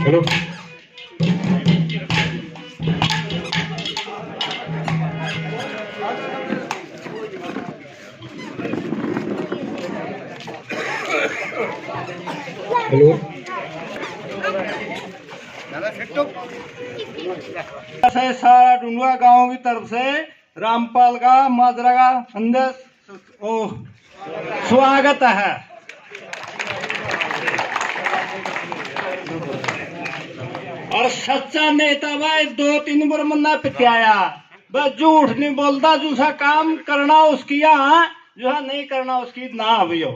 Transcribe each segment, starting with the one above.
Hello hello से सारा डुंडुआ गांव की तरफ से रामपाल का माजरा का अंदर स्वागत है। और सच्चा नेता भाई 2-3 बार मन्ना पिटाया, बस झूठ नहीं बोलता, जूसा काम करना उसकी यहाँ, जो नहीं करना उसकी ना अभियो।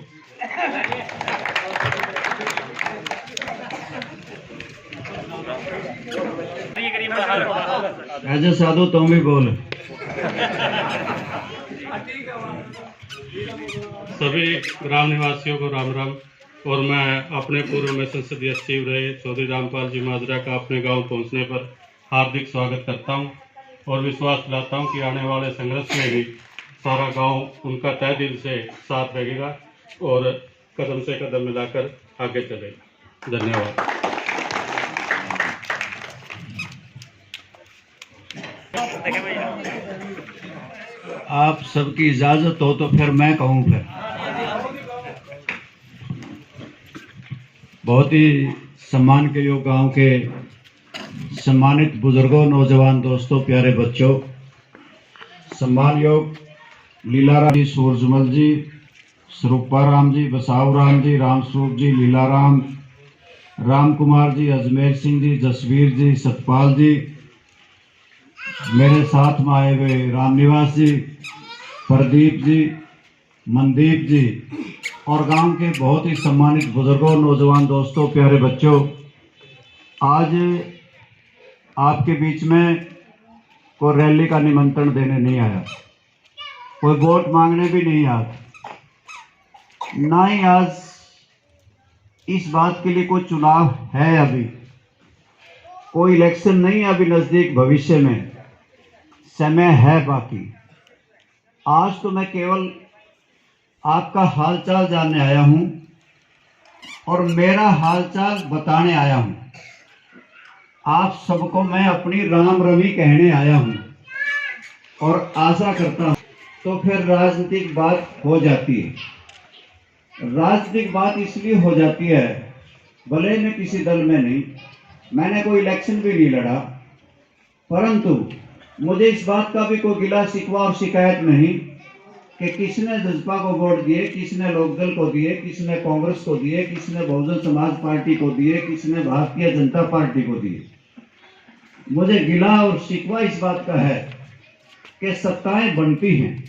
ऐसे साधु तुम भी बोल। सभी ग्राम निवासियों को राम राम। और मैं अपने पूर्व में संसदीय सचिव रहे चौधरी रामपाल जी माजरा का अपने गांव पहुंचने पर हार्दिक स्वागत करता हूं और विश्वास दिलाता हूं कि आने वाले संघर्ष में भी सारा गांव उनका तहे दिल से साथ रहेगा और कदम से कदम मिलाकर आगे चलेगा। धन्यवाद। आप सबकी इजाजत हो तो फिर मैं कहूं। फिर बहुत ही सम्मान के योग गांव के सम्मानित बुजुर्गों, नौजवान दोस्तों, प्यारे बच्चों, सम्मान योग लीलाराम जी, सूरजमल जी, स्वरूपा राम जी, बसाव राम जी, राम स्वरूप जी, लीलाराम, राम कुमार जी, अजमेर सिंह जी, जसवीर जी, सतपाल जी, मेरे साथ में आए हुए रामनिवास जी, प्रदीप जी, मनदीप जी और गांव के बहुत ही सम्मानित बुजुर्गों, नौजवान दोस्तों, प्यारे बच्चों, आज आपके बीच में कोई रैली का निमंत्रण देने नहीं आया, कोई वोट मांगने भी नहीं आया, ना ही आज इस बात के लिए कोई चुनाव है। अभी कोई इलेक्शन नहीं है, अभी नजदीक भविष्य में समय है बाकी। आज तो मैं केवल आपका हालचाल जानने आया हूं और मेरा हालचाल बताने आया हूं। आप सबको मैं अपनी राम रवि कहने आया हूं और आशा करता हूं तो फिर राजनीतिक बात हो जाती है। राजनीतिक बात इसलिए हो जाती है, भले मैं किसी दल में नहीं, मैंने कोई इलेक्शन भी नहीं लड़ा, परंतु मुझे इस बात का भी कोई गिला शिकवा और शिकायत नहीं कि किसने जसपा को वोट दिए, किसने लोकदल को दिए, किसने कांग्रेस को दिए, किसने बहुजन समाज पार्टी को दिए, किसने भारतीय जनता पार्टी को दिए। मुझे गिला और शिकवा इस बात का है कि सत्ताएं बनती हैं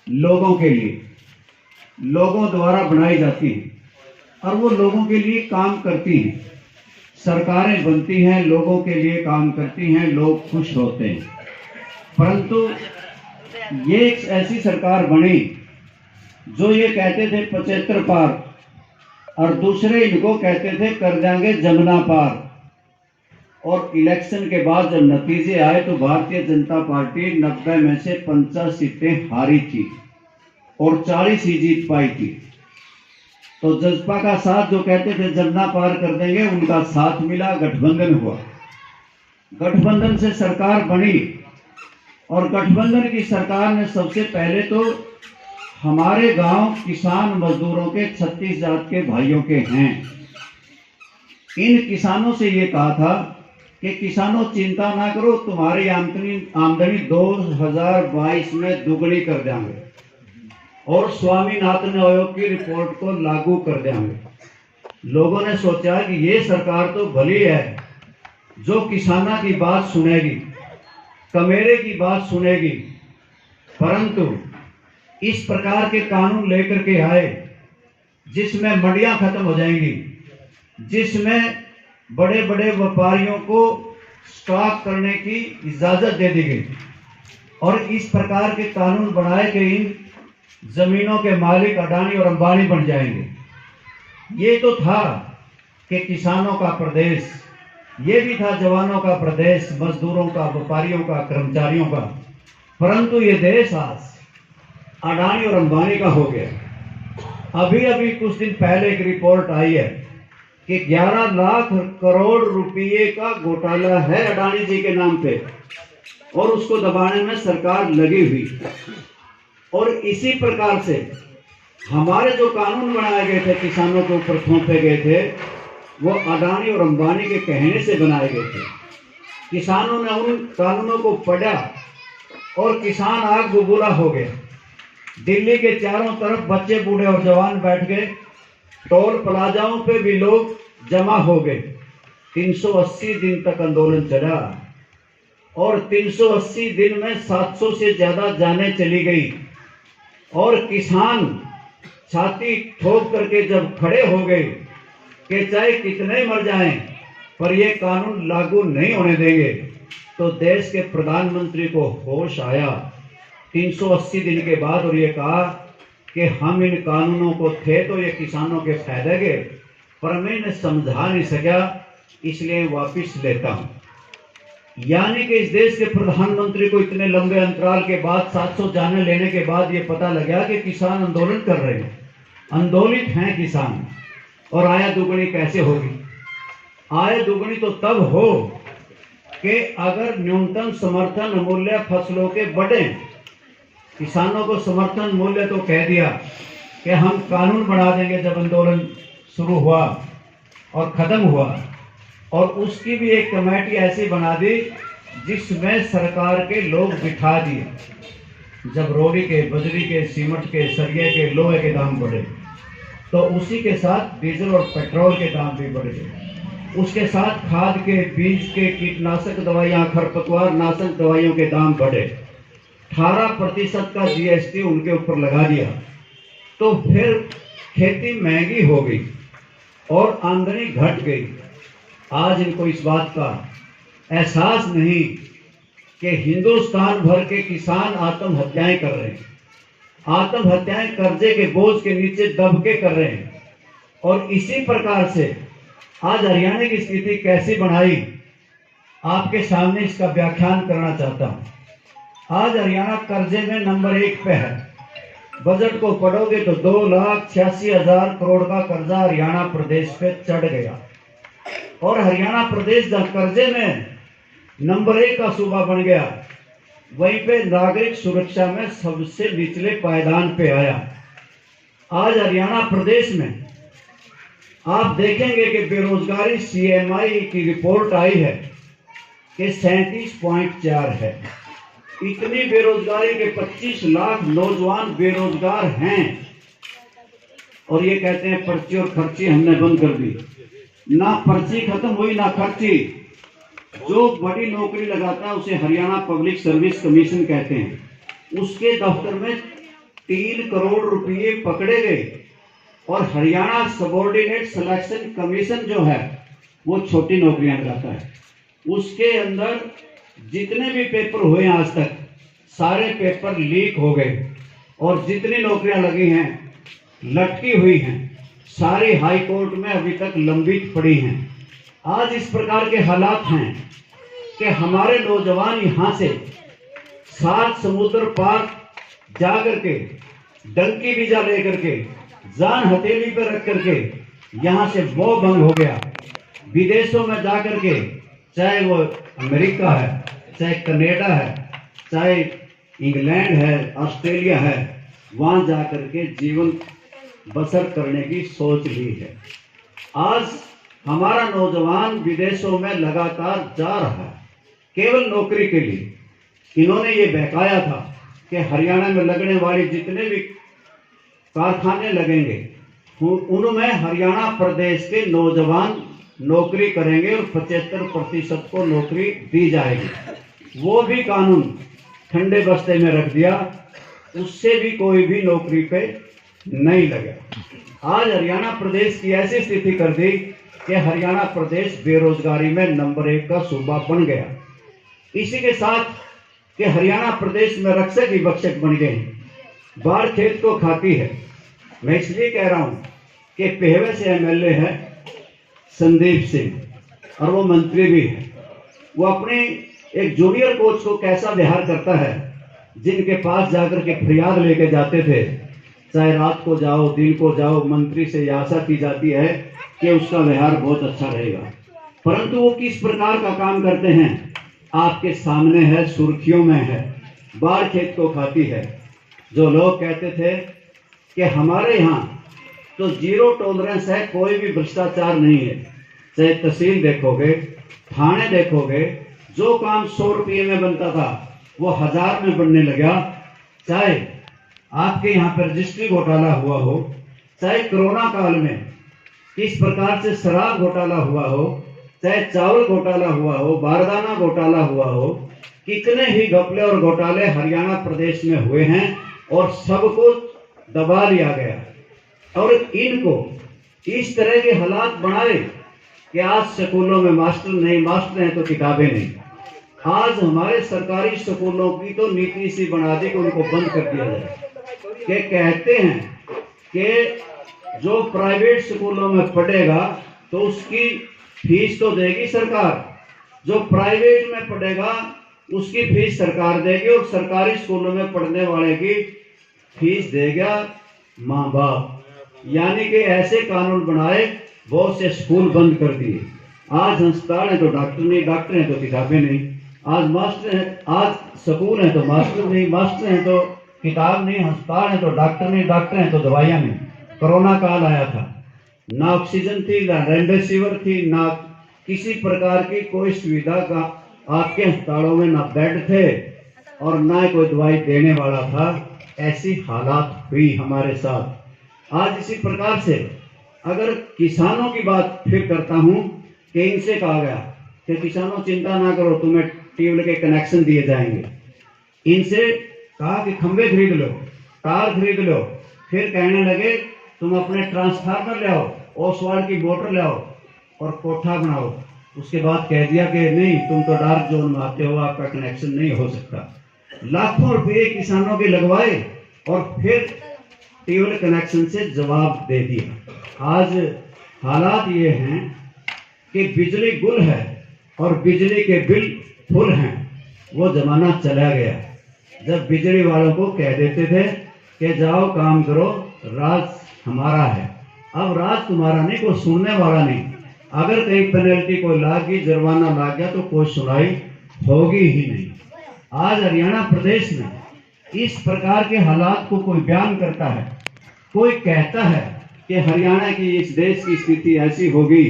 लोगों के लिए, लोगों द्वारा बनाई जाती हैं और वो लोगों के लिए काम करती हैं। सरकारें बनती हैं, लोगों के लिए काम करती हैं, लोग खुश होते हैं। परंतु ये एक ऐसी सरकार बनी जो ये कहते थे 75 पार और दूसरे इनको कहते थे कर देंगे जमुना पार। और इलेक्शन के बाद जब नतीजे आए तो भारतीय जनता पार्टी 90 में से 50 सीटें हारी थी और 40 ही जीत पाई थी। तो जसपा का साथ जो कहते थे जमुना पार कर देंगे, उनका साथ मिला, गठबंधन हुआ, गठबंधन से सरकार बनी और गठबंधन की सरकार ने सबसे पहले तो हमारे गांव किसान मजदूरों के 36 जात के भाइयों के हैं, इन किसानों से ये कहा था कि किसानों चिंता ना करो, तुम्हारी आमदनी 2022 में दुगनी कर देंगे और स्वामीनाथन आयोग की रिपोर्ट को लागू कर देंगे। लोगों ने सोचा कि ये सरकार तो भली है जो किसाना की बात सुनेगी, कमेरे की बात सुनेगी, परंतु इस प्रकार के कानून लेकर के आए जिसमें मंडियां खत्म हो जाएंगी, जिसमें बड़े बड़े व्यापारियों को स्टॉक करने की इजाजत दे दी गई और इस प्रकार के कानून बनाए कि इन जमीनों के मालिक अडानी और अंबानी बन जाएंगे। ये तो था कि किसानों का प्रदेश, ये भी था जवानों का प्रदेश, मजदूरों का, व्यापारियों का, कर्मचारियों का। परंतु ये देश आज अडानी और अंबानी का हो गया। अभी अभी कुछ दिन पहले एक रिपोर्ट आई है कि 11 लाख करोड़ रुपए का घोटाला है अडानी जी के नाम पे, और उसको दबाने में सरकार लगी हुई। और इसी प्रकार से हमारे जो कानून बनाए गए थे, किसानों के ऊपर थोपे गए थे, वो अडानी और अंबानी के कहने से बनाए गए थे। किसानों ने उन कानूनों को पढ़ा और किसान आग बबूला हो गए। दिल्ली के चारों तरफ बच्चे, बूढ़े और जवान बैठ गए। टोल प्लाजाओं पे भी लोग जमा हो गए। 380 दिन तक आंदोलन चला और 380 दिन में 700 से ज्यादा जानें चली गई। और किसान छाती ठोक करके जब खड़े हो गए कि चाहे कितने मर जाएं पर ये कानून लागू नहीं होने देंगे, तो देश के प्रधानमंत्री को होश आया 380 दिन के बाद, और ये कहा कि हम इन कानूनों को थे तो ये किसानों के फायदे के, पर मैं इन्हें समझा नहीं सका, इसलिए वापिस लेता हूं। यानी कि इस देश के प्रधानमंत्री को इतने लंबे अंतराल के बाद, 700 जाने लेने के बाद, ये पता लगा कि किसान आंदोलन कर रहे हैं, आंदोलित हैं किसान। और आय दुगनी कैसे होगी? आय दुगनी तो तब हो कि अगर न्यूनतम समर्थन मूल्य फसलों के बढ़े। किसानों को समर्थन मूल्य तो कह दिया कि हम कानून बना देंगे जब आंदोलन शुरू हुआ और खत्म हुआ, और उसकी भी एक कमेटी ऐसी बना दी जिसमें सरकार के लोग बिठा दिए। जब रोड़ी के, बजरी के, सीमेंट के, सरिये के, लोहे के दाम बढ़े, तो उसी के साथ डीजल और पेट्रोल के दाम भी बढ़ गए। उसके साथ खाद के, बीज के, कीटनाशक दवाइयाँ, खरपतवार नाशक दवाइयों के दाम बढ़े। 18% का GST उनके ऊपर लगा दिया। तो फिर खेती महंगी हो गई और आमदनी घट गई। आज इनको इस बात का एहसास नहीं कि हिंदुस्तान भर के किसान आत्महत्याएं कर रहे हैं। आत्महत्याएं कर्जे के बोझ के नीचे दब के कर रहे हैं। और इसी प्रकार से आज हरियाणा की स्थिति कैसी बनाई, आपके सामने इसका व्याख्यान करना चाहता हूं। आज हरियाणा कर्जे में नंबर 1 पे है। बजट को पढ़ोगे तो 2,86,000 करोड़ का कर्जा हरियाणा प्रदेश पे चढ़ गया। और हरियाणा प्रदेश जब कर्जे में नंबर 1 का सूबा बन गया, वहीं पे नागरिक सुरक्षा में सबसे निचले पायदान पे आया। आज हरियाणा प्रदेश में आप देखेंगे कि बेरोजगारी CMI की रिपोर्ट आई है कि 37.4 है। इतनी बेरोजगारी के 25 लाख नौजवान बेरोजगार हैं। और ये कहते हैं पर्ची और खर्ची हमने बंद कर दी। ना पर्ची खत्म हुई ना खर्ची। जो बड़ी नौकरी लगाता है उसे हरियाणा पब्लिक सर्विस कमीशन कहते हैं। उसके दफ्तर में 3 करोड़ रुपये पकड़े गए। और हरियाणा सबॉर्डिनेट सिलेक्शन कमीशन जो है वो छोटी नौकरियां लगाता है। उसके अंदर जितने भी पेपर हुए हैं आज तक, सारे पेपर लीक हो गए। और जितनी नौकरियां लगी हैं, लटकी हुई हैं, सारी हाई कोर्ट में अभी तक लंबित पड़ी हैं। आज इस प्रकार के हालात हैं कि हमारे नौजवान यहाँ से 7 समुद्र पार जा करके, डंकी वीजा लेकर के, जान हथेली पर रख करके यहाँ से मोह भंग हो गया। विदेशों में जा करके, चाहे वो अमेरिका है, चाहे कनाडा है, चाहे इंग्लैंड है, ऑस्ट्रेलिया है, वहां जा करके जीवन बसर करने की सोच ली है। आज हमारा नौजवान विदेशों में लगातार जा रहा है केवल नौकरी के लिए। इन्होंने ये बहकाया था कि हरियाणा में लगने वाली जितने भी कारखाने लगेंगे उनमें हरियाणा प्रदेश के नौजवान नौकरी करेंगे और 75% को नौकरी दी जाएगी। वो भी कानून ठंडे बस्ते में रख दिया, उससे भी कोई भी नौकरी पे नहीं लगा। आज हरियाणा प्रदेश की ऐसी स्थिति कर दी कि हरियाणा प्रदेश बेरोजगारी में नंबर 1 का सूबा बन गया। इसी के साथ कि हरियाणा प्रदेश में रक्षक ही भक्षक बन गए। बाढ़ खेत को खाती है। मैं इसलिए कह रहा हूँ कि पेहवे से एमएलए है संदीप सिंह और वो मंत्री भी है। वो अपने एक जूनियर कोच को कैसा व्यवहार करता है, जिनके पास जाकर के फरियाद लेके जाते थे, चाहे रात को जाओ दिन को जाओ, मंत्री से यह आशा की जाती है कि उसका व्यवहार बहुत अच्छा रहेगा, परंतु वो किस प्रकार का काम करते हैं आपके सामने है, सुर्खियों में है। बाढ़ खेत को खाती है। जो लोग कहते थे कि हमारे यहाँ तो जीरो टॉलरेंस है, कोई भी भ्रष्टाचार नहीं है, चाहे तहसील देखोगे, थाने देखोगे, जो काम 100 रुपये में बनता था वो 1000 में बनने लगा। चाहे आपके यहाँ पर रजिस्ट्री घोटाला हुआ हो, चाहे कोरोना काल में किस प्रकार से शराब घोटाला हुआ हो, चाहे चावल घोटाला हुआ हो, बारदाना घोटाला हुआ हो, कितने ही घपले और घोटाले हरियाणा प्रदेश में हुए हैं और सबको दबा लिया गया। और इनको इस तरह के हालात बनाए कि आज स्कूलों में मास्टर नहीं, मास्टर हैं तो किताबें नहीं। आज हमारे सरकारी स्कूलों की तो नीति सी बना दी कि उनको बंद कर दिया जाए। कि कहते हैं कि जो प्राइवेट स्कूलों में पढ़ेगा तो उसकी फीस तो देगी सरकार, जो प्राइवेट में पढ़ेगा उसकी फीस सरकार देगी और सरकारी स्कूलों में पढ़ने वाले की फीस देगा माँ बाप। यानी कि ऐसे कानून बनाए, बहुत से स्कूल बंद कर दिए। आज अस्पताल है तो डॉक्टर नहीं, डॉक्टर हैं तो किताबें नहीं। आज मास्टर है, आज स्कूल है तो मास्टर नहीं, मास्टर हैं तो किताब नहीं, अस्पताल है तो डॉक्टर नहीं, डॉक्टर हैं तो दवाइयाँ नहीं। कोरोना काल आया था, ना ऑक्सीजन थी, ना रेमडेसिविर थी, ना किसी प्रकार की कोई सुविधा का आपके अस्पतालों में ना बेड थे और ना कोई दवाई देने वाला था। ऐसी हालात हुई हमारे साथ। आज इसी प्रकार से अगर किसानों की बात फिर करता हूँ कि इनसे कहा गया कि किसानों चिंता ना करो, तुम्हें ट्यूबवेल के कनेक्शन दिए जाएंगे। इनसे कहा कि खंबे खरीद लो, तार खरीद लो, फिर कहने लगे तुम अपने ट्रांसफार्मर ले आओ, ओसवाल की मोटर ले आओ और कोठा बनाओ। उसके बाद कह दिया कि नहीं, तुम तो डार्क जोन में आते हो, आपका कनेक्शन नहीं हो सकता। लाखों रुपये किसानों के लगवाए और फिर ट्यूबवेल कनेक्शन से जवाब दे दिया। आज हालात ये हैं कि बिजली गुल है और बिजली के बिल फुल हैं। वो जमाना चला गया जब बिजली वालों को कह देते थे कि जाओ काम करो, राज हमारा है। अब राज तुम्हारा नहीं, कोई सुनने वाला नहीं। अगर कहीं पेनल्टी कोई लागी, जुर्माना लाग गया तो कोई सुनाई होगी ही नहीं। आज हरियाणा प्रदेश में इस प्रकार के हालात को कोई बयान करता है, कोई कहता है कि हरियाणा की, इस देश की स्थिति ऐसी होगी,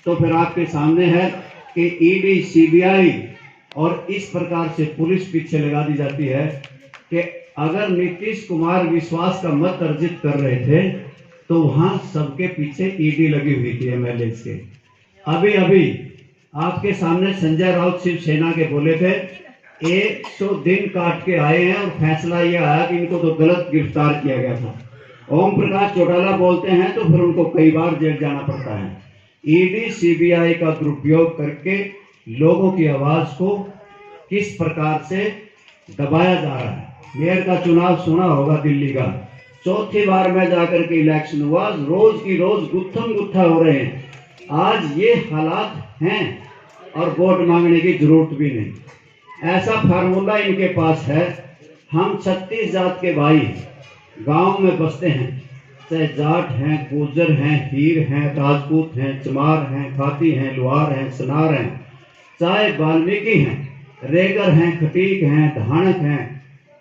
तो फिर आपके सामने है कि ईडी, सीबीआई और इस प्रकार से पुलिस पीछे लगा दी जाती है। कि अगर नीतीश कुमार विश्वास का मत अर्जित कर रहे थे तो वहां सबके पीछे ईडी लगी हुई थी एमएलए के। अभी अभी आपके सामने संजय राउत शिवसेना के बोले थे 100 दिन काट के आए हैं और फैसला ये आया कि इनको तो गलत गिरफ्तार किया गया था। ओम प्रकाश चौटाला बोलते हैं तो फिर उनको कई बार जेल जाना पड़ता है। ईडी, सीबीआई का दुरुपयोग करके लोगों की आवाज को किस प्रकार से दबाया जा रहा है। मेयर का चुनाव सुना होगा दिल्ली का, चौथी बार में जाकर के इलेक्शन हुआ, रोज की रोज गुत्थम गुत्था हो रहे हैं। आज ये हालात हैं और वोट मांगने की जरूरत भी नहीं। ऐसा फार्मूला इनके पास है। हम 36 जात के भाई गांव में बसते हैं, चाहे जाट हैं, गुर्जर हैं, हीर हैं, राजपूत हैं, चमार हैं, खाती हैं, लुहार हैं, सनार हैं, चाहे वाल्मीकि हैं, रेगर हैं, खटीक हैं, धानक हैं,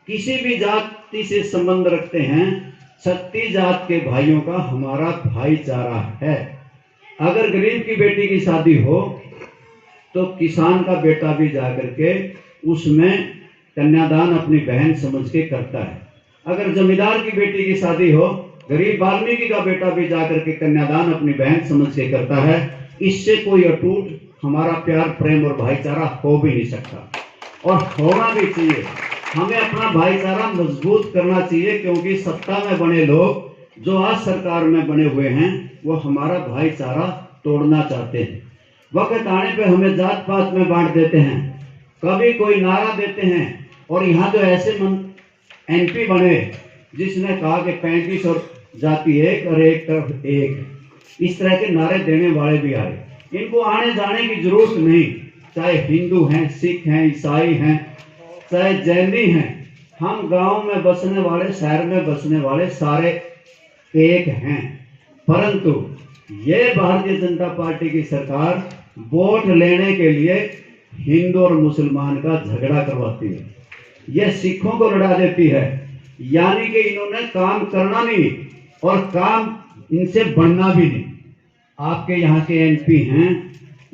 किसी भी जाति से संबंध रखते हैं। 36 जात के भाइयों का हमारा भाईचारा है। अगर गरीब की बेटी की शादी हो तो किसान का बेटा भी जाकर के उसमें कन्यादान अपनी बहन समझ के करता है। अगर जमींदार की बेटी की शादी हो, गरीब वाल्मीकि का बेटा भी जाकर के कन्यादान अपनी बहन समझ के करता है। इससे कोई अटूट हमारा प्यार, प्रेम और भाईचारा हो भी नहीं सकता और होना भी चाहिए। हमें अपना भाईचारा मजबूत करना चाहिए, क्योंकि सत्ता में बने लोग जो आज सरकार में बने हुए हैं वो हमारा भाईचारा तोड़ना चाहते हैं। वक्त आने पे हमें जात पात में बांट देते हैं, कभी कोई नारा देते हैं। और यहाँ जो ऐसे एमपी बने जिसने कहा कि 35 और जाति एक और एक तरफ एक, इस तरह के नारे देने वाले भी आए। इनको आने जाने की जरूरत नहीं, चाहे हिंदू हैं, सिख हैं, ईसाई हैं, चाहे जैनी हैं, हम गांव में बसने वाले, शहर में बसने वाले सारे एक हैं। परंतु ये भारतीय जनता पार्टी की सरकार वोट लेने के लिए हिंदू और मुसलमान का झगड़ा करवाती है, यह सिखों को लड़ा देती है। यानी कि इन्होंने काम करना नहीं और काम इनसे बनना भी नहीं। आपके यहाँ के एमपी हैं,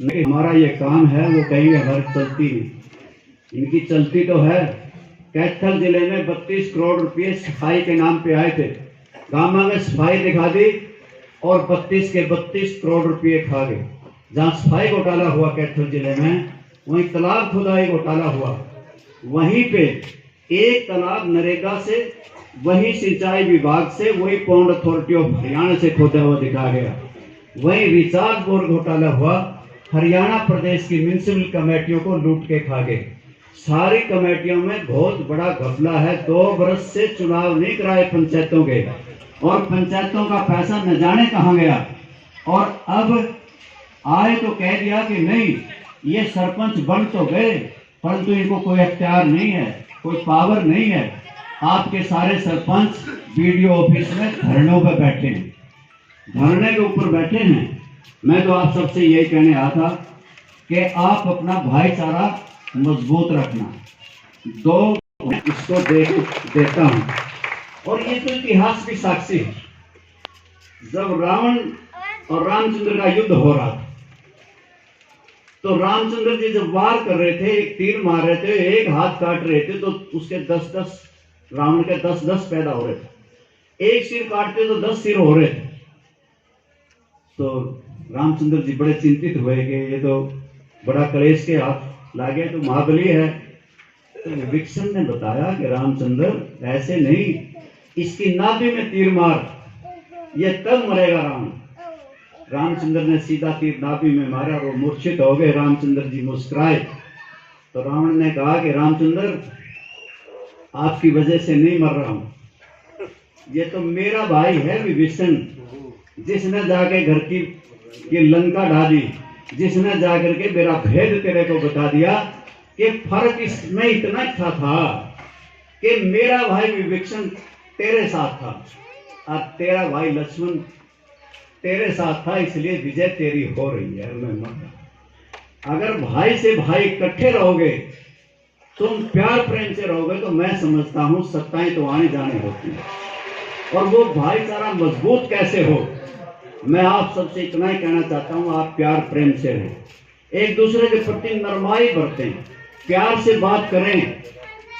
हमारा ये काम है, वो कहेंगे हमारी चलती नहीं। इनकी चलती तो है। कैथल जिले में 32 करोड़ रुपए सफाई के नाम पे आए थे, गामा में सफाई दिखा दी और 32 के 32 करोड़ रुपए खा गए। जहाँ सफाई घोटाला हुआ कैथल जिले में, वहीं तालाब खुदाई घोटाला हुआ। वहीं पे एक तालाब नरेगा से, वही सिंचाई विभाग से, वही पौंड अथॉरिटी ऑफ हरियाणा से खोदा हुआ दिखा गया। वहीं रिचार्ज बोर्ड घोटाला हुआ, हरियाणा प्रदेश की म्युनिसिपल कमेटियों को लूट के खा गए। सारी कमेटियों में बहुत बड़ा घपला है। 2 वर्ष से चुनाव नहीं कराए पंचायतों के, और पंचायतों का पैसा न जाने कहां गया। और अब आए तो कह दिया कि नहीं, ये सरपंच बन तो गए परंतु इनको कोई अख्तियार नहीं है, कोई पावर नहीं है। आपके सारे सरपंच बीडीओ ऑफिस में धरनों पर बैठे हैं, धरने के ऊपर बैठे हैं। मैं तो आप सबसे यही कहने आया था कि आप अपना भाईचारा मजबूत रखना। 2 इसको देता हूं, और ये तो इतिहास की साक्षी है। जब रावण और रामचंद्र का युद्ध हो रहा था, तो रामचंद्र जी जब वार कर रहे थे, एक तीर मार रहे थे, एक हाथ काट रहे थे, तो उसके 10-10 रावण के 10-10 पैदा हो रहे थे। एक सिर काटते तो 10 सिर हो रहे थे। तो रामचंद्र जी बड़े चिंतित हुए कि ये तो बड़ा कलेश के हाथ लागे, तो महाबली है। तो विभीषण ने बताया कि रामचंद्र ऐसे नहीं, इसकी नाभि में तीर मार, ये तब मरेगा रावण। रामचंद्र ने सीधा तीर नाभि में मारा, वो मूर्छित हो गए। रामचंद्र जी मुस्कुराए। तो रावण ने कहा कि रामचंद्र, आपकी वजह से नहीं मर रहा हूं, ये तो मेरा भाई है विभीषण, जिसने जाके घर की ये लंका ढा दी, जिसने जाकर के मेरा भेद तेरे को बता दिया कि फर्क इसमें इतना था कि मेरा भाई विभीषण तेरे साथ था और तेरा भाई लक्ष्मण तेरे साथ था, इसलिए विजय तेरी हो रही है। मैं मर, अगर भाई से भाई इकट्ठे रहोगे, तुम प्यार प्रेम से रहोगे, तो मैं समझता हूं सत्ताएं तो आने जाने होती है। और वो भाईचारा मजबूत कैसे हो, मैं आप सबसे इतना ही कहना चाहता हूं, आप प्यार प्रेम से रहें, एक दूसरे के प्रति नरमाई बरतें, प्यार से बात करें,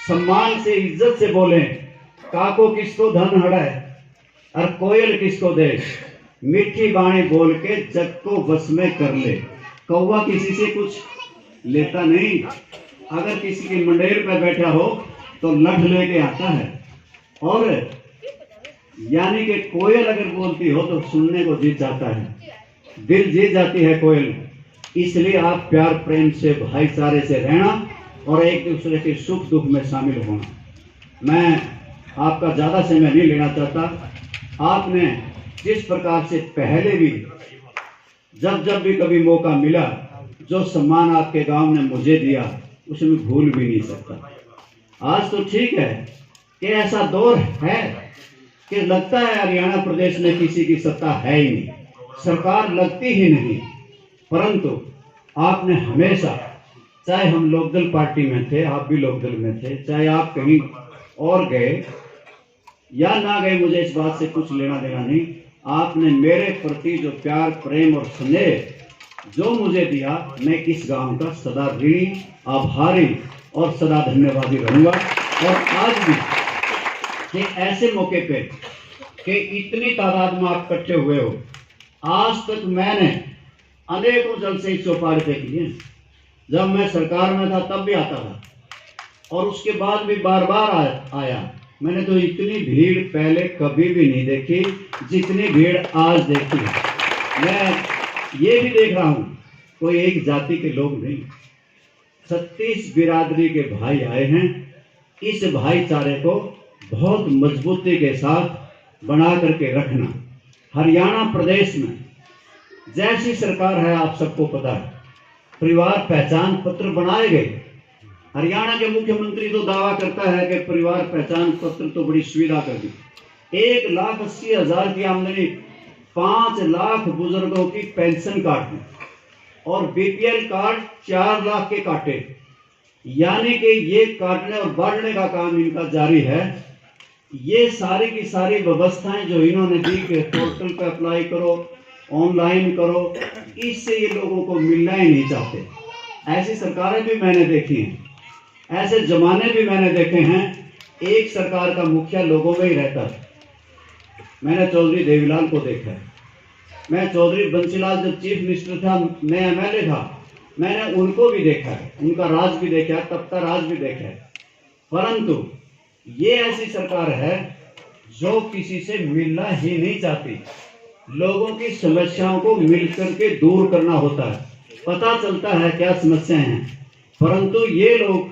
सम्मान से इज्जत से बोलें। काको किसको धन हड़े और कोयल किसको दे, मीठी बाणी बोल के जग को बस में कर ले। कौवा किसी से कुछ लेता नहीं, अगर किसी की मंडेर पर बैठा हो तो लठ लेके आता है। और यानी कि कोयल अगर बोलती हो तो सुनने को जीत जाता है, दिल जीत जाती है कोयल। इसलिए आप प्यार प्रेम से भाईचारे से रहना और एक दूसरे के सुख दुख में शामिल होना। मैं आपका ज्यादा समय नहीं लेना चाहता। आपने जिस प्रकार से पहले भी जब जब भी कभी मौका मिला, जो सम्मान आपके गांव ने मुझे दिया, उसे मैं भूल भी नहीं सकता। आज तो ठीक है कि ऐसा दौर है कि लगता है हरियाणा प्रदेश में किसी की सत्ता है ही नहीं, सरकार लगती ही नहीं। परंतु आपने हमेशा, चाहे हम लोकदल पार्टी में थे, आप भी लोकदल में थे, चाहे आप कहीं और गए या ना गए, मुझे इस बात से कुछ लेना देना नहीं, आपने मेरे प्रति जो प्यार प्रेम और स्नेह जो मुझे दिया, मैं इस गांव का सदा ऋणी, आभारी और सदा धन्यवादी रहूंगा। और आज भी कि ऐसे मौके पे कि इतनी तादाद में आप इकट्ठे हुए हो, आज तक मैंने अनेकों जलसे इस चौपाल पे किए। जब मैं सरकार में था तब भी आता था, और उसके बाद भी बार बार आया। मैंने तो इतनी भीड़ पहले कभी भी नहीं देखी जितनी भीड़ आज देखी। मैं ये भी देख रहा हूँ, कोई एक जाति के लोग नहीं, 36 बिरादरी के भाई आए हैं। इस भाईचारे को बहुत मजबूती के साथ बना करके रखना। हरियाणा प्रदेश में जैसी सरकार है आप सबको पता है, परिवार पहचान पत्र बनाए गए। हरियाणा के मुख्यमंत्री तो दावा करता है कि परिवार पहचान पत्र तो बड़ी सुविधा कर दी। 1,80,000 की आमदनी 5 लाख बुजुर्गों की पेंशन काटने और बीपीएल कार्ड 4 लाख के काटे, यानी कि ये काटने और बांटने का काम इनका जारी है। ये सारी की सारी व्यवस्थाएं जो इन्होंने दी कि पोर्टल पे अप्लाई करो, ऑनलाइन करो, इससे ये लोगों को मिलना ही नहीं चाहते। ऐसी सरकारें भी मैंने देखी हैं, ऐसे जमाने भी मैंने देखे हैं। एक सरकार का मुखिया लोगों में ही रहता है। मैंने चौधरी देवीलाल को देखा है, मैं चौधरी बंसीलाल जब चीफ मिनिस्टर था, मैं एमएलए था, मैंने उनको भी देखा है, उनका राज भी देखा है, तब का राज भी देखा है। परंतु ये ऐसी सरकार है जो किसी से मिलना ही नहीं चाहती। लोगों की समस्याओं को मिलकर के दूर करना होता है। पता चलता है क्या समस्याएं हैं, परंतु ये लोग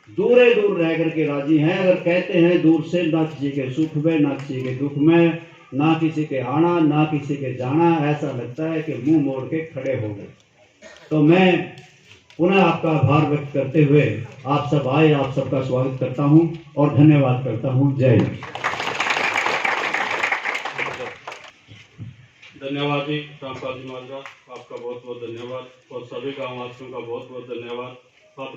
दूरे दूर रह करके राजी हैं। अगर कहते हैं दूर से, ना किसी के सुख में, ना किसी के दुख में, ना किसी के आना, ना किसी के जाना, ऐसा लगता है कि मुंह मोड़ के खड़े हो गए। तो मैं पुनः आपका आभार व्यक्त करते हुए आप सब आए, आप सबका स्वागत करता हूं और धन्यवाद करता हूं। जय हिंद। धन्यवाद जी रामपाल जी माजरा, आपका बहुत बहुत धन्यवाद और सभी गाँववासियों का बहुत बहुत धन्यवाद।